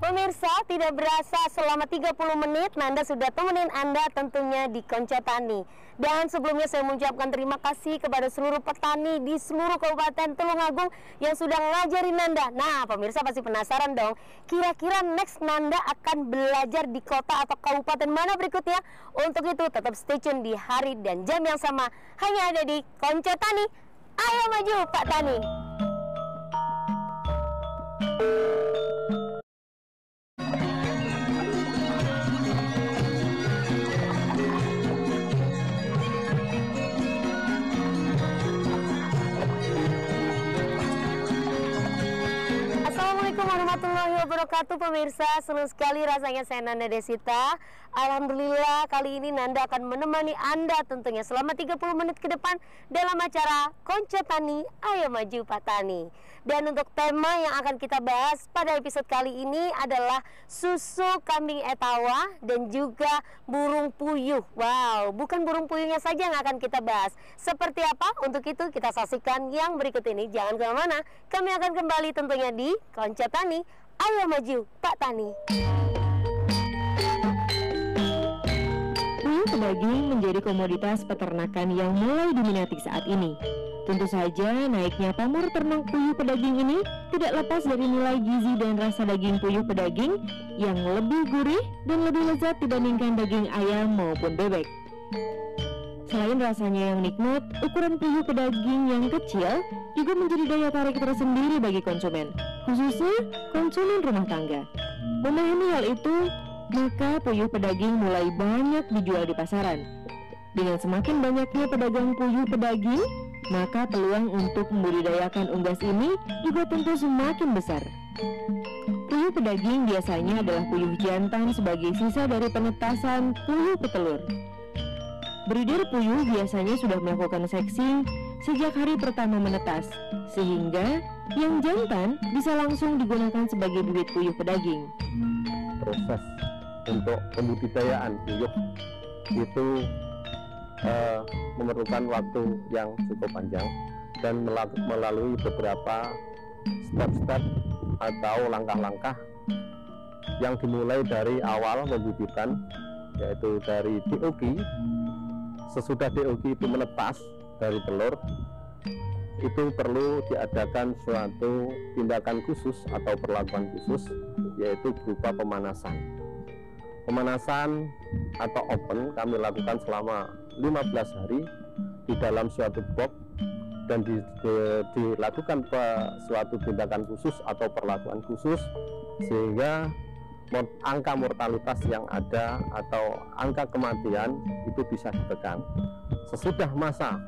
Pemirsa, tidak berasa selama 30 menit Nanda sudah temenin Anda tentunya di Konco Tani. Dan sebelumnya saya mengucapkan terima kasih kepada seluruh petani di seluruh Kabupaten Tulungagung yang sudah ngajarin Nanda. Nah, pemirsa pasti penasaran dong, kira-kira next Nanda akan belajar di kota atau kabupaten mana berikutnya? Untuk itu tetap stay tune di hari dan jam yang sama, hanya ada di Konco Tani. Ayo maju Pak Tani. Assalamualaikum warahmatullahi wabarakatuh pemirsa, senang sekali rasanya saya Nanda Desita. Alhamdulillah kali ini Nanda akan menemani Anda tentunya selama 30 menit ke depan dalam acara Konco Tani, Ayo Maju Pak Tani. Dan untuk tema yang akan kita bahas pada episode kali ini adalah susu kambing etawa dan juga burung puyuh. Wow, bukan burung puyuhnya saja yang akan kita bahas. Seperti apa? Untuk itu kita saksikan yang berikut ini. Jangan kemana-mana, kami akan kembali tentunya di Konco Tani, Ayo Maju Pak Tani. Puyuh pedaging menjadi komoditas peternakan yang mulai diminati saat ini. Tentu saja naiknya pamor ternak puyuh pedaging ini tidak lepas dari nilai gizi dan rasa daging puyuh pedaging yang lebih gurih dan lebih lezat dibandingkan daging ayam maupun bebek. Selain rasanya yang nikmat, ukuran puyuh pedaging yang kecil juga menjadi daya tarik tersendiri bagi konsumen, khususnya konsumen rumah tangga. Memahami hal itu, maka puyuh pedaging mulai banyak dijual di pasaran. Dengan semakin banyaknya pedagang puyuh pedaging, maka peluang untuk membudidayakan unggas ini juga tentu semakin besar. Puyuh pedaging biasanya adalah puyuh jantan sebagai sisa dari penetasan puyuh petelur. Breeder puyuh biasanya sudah melakukan seksing sejak hari pertama menetas, sehingga yang jantan bisa langsung digunakan sebagai bibit puyuh pedaging. Proses untuk pembudidayaan puyuh itu memerlukan waktu yang cukup panjang dan melalui beberapa step-step atau langkah-langkah yang dimulai dari awal pembibitan, yaitu dari DOG. Sesudah DOG itu menetas dari telur, itu perlu diadakan suatu tindakan khusus atau perlakuan khusus, yaitu berupa pemanasan. Pemanasan atau open kami lakukan selama 15 hari di dalam suatu box dan dilakukan suatu tindakan khusus atau perlakuan khusus sehingga angka mortalitas yang ada atau angka kematian itu bisa ditekan. Sesudah masa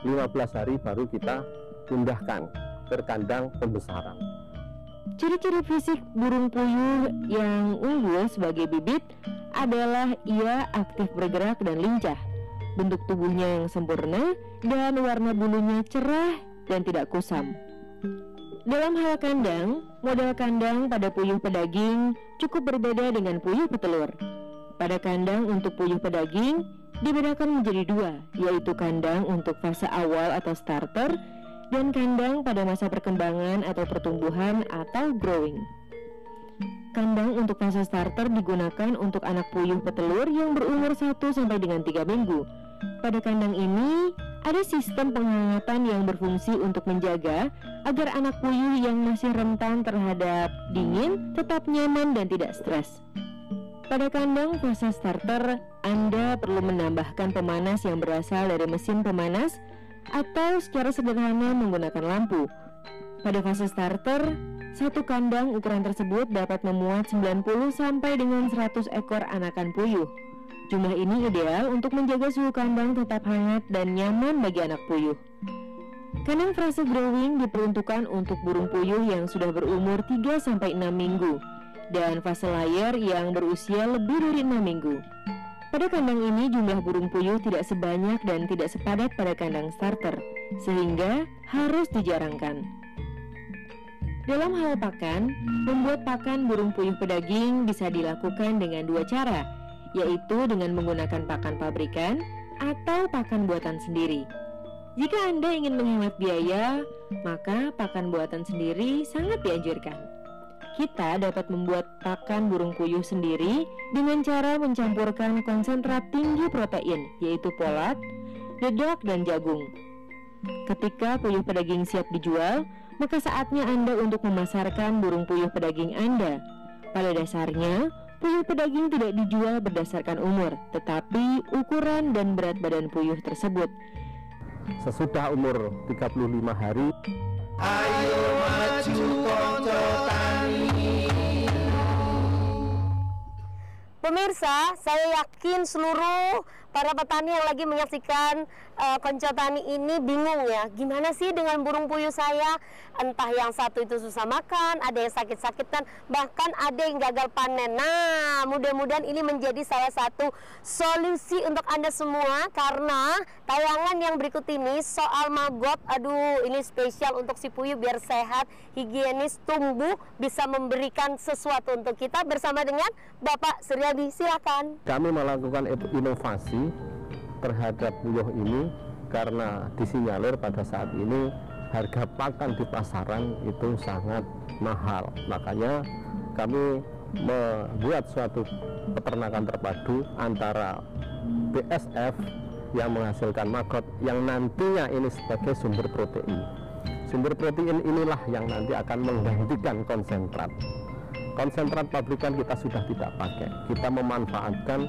15 hari baru kita pindahkan ke kandang pembesaran. Ciri-ciri fisik burung puyuh yang unggul sebagai bibit adalah ia aktif bergerak dan lincah, bentuk tubuhnya yang sempurna, dan warna bulunya cerah dan tidak kusam. Dalam hal kandang, model kandang pada puyuh pedaging cukup berbeda dengan puyuh petelur. Pada kandang untuk puyuh pedaging dibedakan menjadi dua, yaitu kandang untuk fase awal atau starter dan kandang pada masa perkembangan atau pertumbuhan atau growing. Kandang untuk fase starter digunakan untuk anak puyuh petelur yang berumur 1 sampai dengan 3 minggu. Pada kandang ini ada sistem penghangatan yang berfungsi untuk menjaga agar anak puyuh yang masih rentan terhadap dingin tetap nyaman dan tidak stres. Pada kandang fase starter, Anda perlu menambahkan pemanas yang berasal dari mesin pemanas atau secara sederhana menggunakan lampu. Pada fase starter, satu kandang ukuran tersebut dapat memuat 90 sampai dengan 100 ekor anakan puyuh. Jumlah ini ideal untuk menjaga suhu kandang tetap hangat dan nyaman bagi anak puyuh. Kandang fase growing diperuntukkan untuk burung puyuh yang sudah berumur 3-6 minggu dan fase layer yang berusia lebih dari 6 minggu. Pada kandang ini jumlah burung puyuh tidak sebanyak dan tidak sepadat pada kandang starter, sehingga harus dijarangkan. Dalam hal pakan, membuat pakan burung puyuh pedaging bisa dilakukan dengan dua cara, yaitu dengan menggunakan pakan pabrikan atau pakan buatan sendiri. Jika Anda ingin menghemat biaya, maka pakan buatan sendiri sangat dianjurkan. Kita dapat membuat pakan burung puyuh sendiri dengan cara mencampurkan konsentrat tinggi protein, yaitu polat, dedak, dan jagung. Ketika puyuh pedaging siap dijual, maka saatnya Anda untuk memasarkan burung puyuh pedaging Anda. Pada dasarnya, puyuh pedaging tidak dijual berdasarkan umur, tetapi ukuran dan berat badan puyuh tersebut. Sesudah umur 35 hari, ayo maju konco tani. Pemirsa, saya yakin seluruh para petani yang lagi menyaksikan Konco Tani ini bingung ya, gimana sih dengan burung puyuh saya? Entah yang satu itu susah makan, ada yang sakit-sakitan, bahkan ada yang gagal panen. Nah, mudah-mudahan ini menjadi salah satu solusi untuk Anda semua, karena tayangan yang berikut ini soal maggot, aduh ini spesial untuk si puyuh biar sehat, higienis, tumbuh, bisa memberikan sesuatu untuk kita. Bersama dengan Bapak Suryadi, silakan. kami melakukan inovasi terhadap puyuh ini karena disinyalir pada saat ini harga pakan di pasaran itu sangat mahal. Makanya kami membuat suatu peternakan terpadu antara BSF yang menghasilkan maggot yang nantinya ini sebagai sumber protein. Sumber protein inilah yang nanti akan menggantikan konsentrat. Konsentrat pabrikan kita sudah tidak pakai. Kita memanfaatkan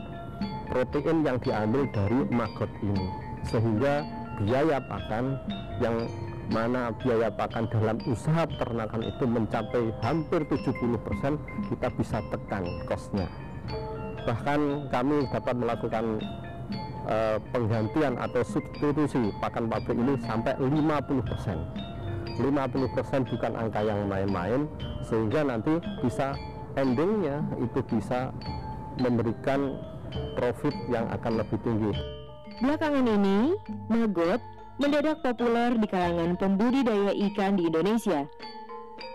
protein yang diambil dari maggot ini, sehingga biaya pakan yang mana biaya pakan dalam usaha peternakan itu mencapai hampir 70%, kita bisa tekan kosnya. Bahkan kami dapat melakukan penggantian atau substitusi pakan pabrik ini sampai 50%. 50% bukan angka yang main-main, sehingga nanti bisa endingnya itu bisa memberikan profit yang akan lebih tinggi. Belakangan ini, maggot mendadak populer di kalangan pembudidaya ikan di Indonesia.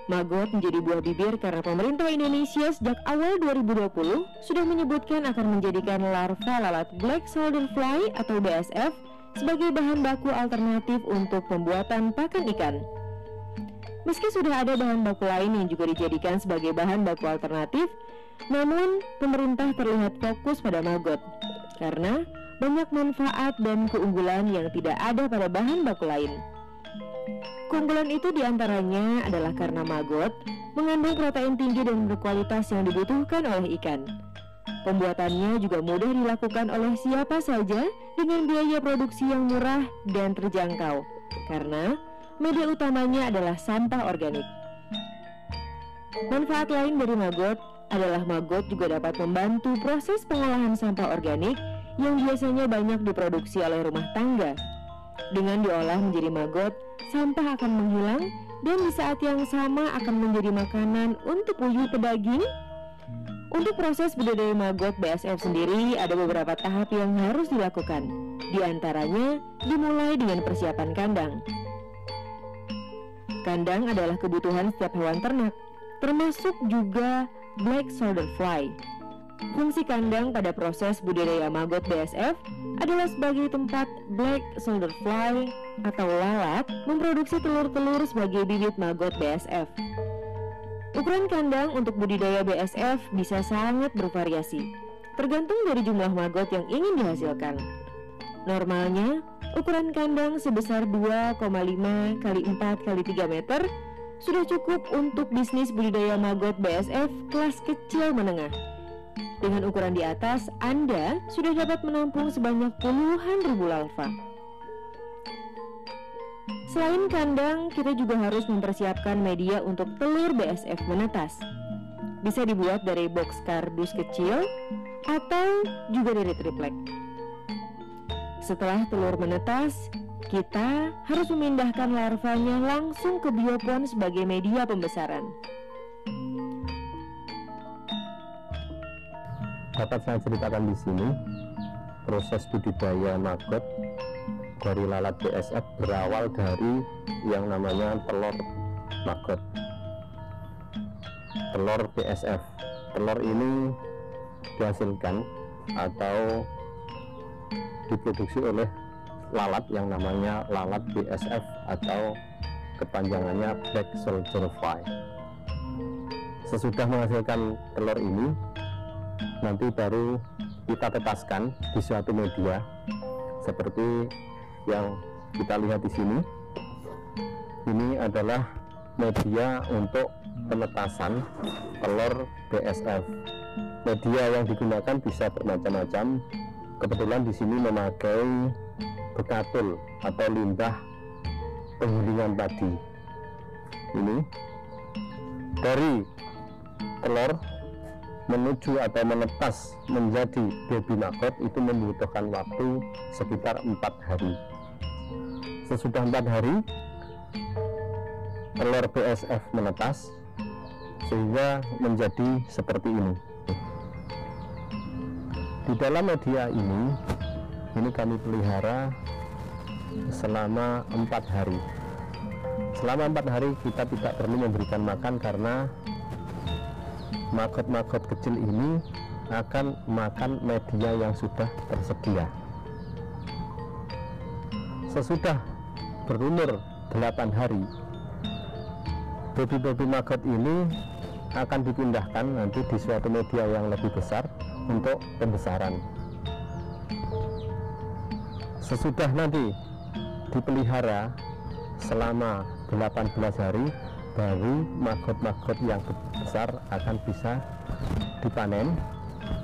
Maggot menjadi buah bibir karena pemerintah Indonesia sejak awal 2020 sudah menyebutkan akan menjadikan larva lalat Black Soldier Fly atau BSF sebagai bahan baku alternatif untuk pembuatan pakan ikan. Meski sudah ada bahan baku lain yang juga dijadikan sebagai bahan baku alternatif, namun pemerintah terlihat fokus pada maggot karena banyak manfaat dan keunggulan yang tidak ada pada bahan baku lain. Keunggulan itu diantaranya adalah karena maggot mengandung protein tinggi dan berkualitas yang dibutuhkan oleh ikan. Pembuatannya juga mudah dilakukan oleh siapa saja dengan biaya produksi yang murah dan terjangkau, karena media utamanya adalah sampah organik. Manfaat lain dari maggot adalah maggot juga dapat membantu proses pengolahan sampah organik yang biasanya banyak diproduksi oleh rumah tangga. Dengan diolah menjadi maggot, sampah akan menghilang dan di saat yang sama akan menjadi makanan untuk puyuh pedaging. Untuk proses budidaya maggot BSF sendiri ada beberapa tahap yang harus dilakukan. Di antaranya dimulai dengan persiapan kandang. Kandang adalah kebutuhan setiap hewan ternak, termasuk juga Black Soldier Fly. Fungsi kandang pada proses budidaya maggot BSF adalah sebagai tempat Black Soldier Fly atau lalat memproduksi telur-telur sebagai bibit maggot BSF. Ukuran kandang untuk budidaya BSF bisa sangat bervariasi, tergantung dari jumlah maggot yang ingin dihasilkan. Normalnya, ukuran kandang sebesar 2,5 x 4 x 3 meter sudah cukup untuk bisnis budidaya maggot BSF kelas kecil menengah. Dengan ukuran di atas, Anda sudah dapat menampung sebanyak puluhan ribu larva. Selain kandang, kita juga harus mempersiapkan media untuk telur BSF menetas. Bisa dibuat dari box kardus kecil atau juga dari triplek. Setelah telur menetas, kita harus memindahkan larvanya langsung ke biopon sebagai media pembesaran. Dapat saya ceritakan di sini, proses budidaya maggot dari lalat BSF berawal dari yang namanya telur maggot, telur BSF. Telur ini dihasilkan atau diproduksi oleh lalat yang namanya lalat BSF atau kepanjangannya Black Soldier Fly. Sesudah menghasilkan telur ini, nanti baru kita tetaskan di suatu media seperti yang kita lihat di sini. Ini adalah media untuk penetasan telur BSF. Media yang digunakan bisa bermacam-macam. Kebetulan di sini memakai bekatul atau limbah penggilingan padi. Ini dari telur menuju atau menetas menjadi baby maggot itu membutuhkan waktu sekitar 4 hari. Sesudah 4 hari telur BSF menetas sehingga menjadi seperti ini. Di dalam media ini kami pelihara selama 4 hari. Selama 4 hari kita tidak perlu memberikan makan karena maggot-maggot kecil ini akan makan media yang sudah tersedia. Sesudah berumur 8 hari, baby maggot ini akan dipindahkan nanti di suatu media yang lebih besar untuk pembesaran. Sesudah nanti dipelihara selama 18 hari, baru maggot-maggot yang besar akan bisa dipanen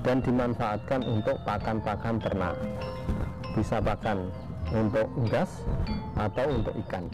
dan dimanfaatkan untuk pakan-pakan ternak. Bisa pakan untuk unggas atau untuk ikan.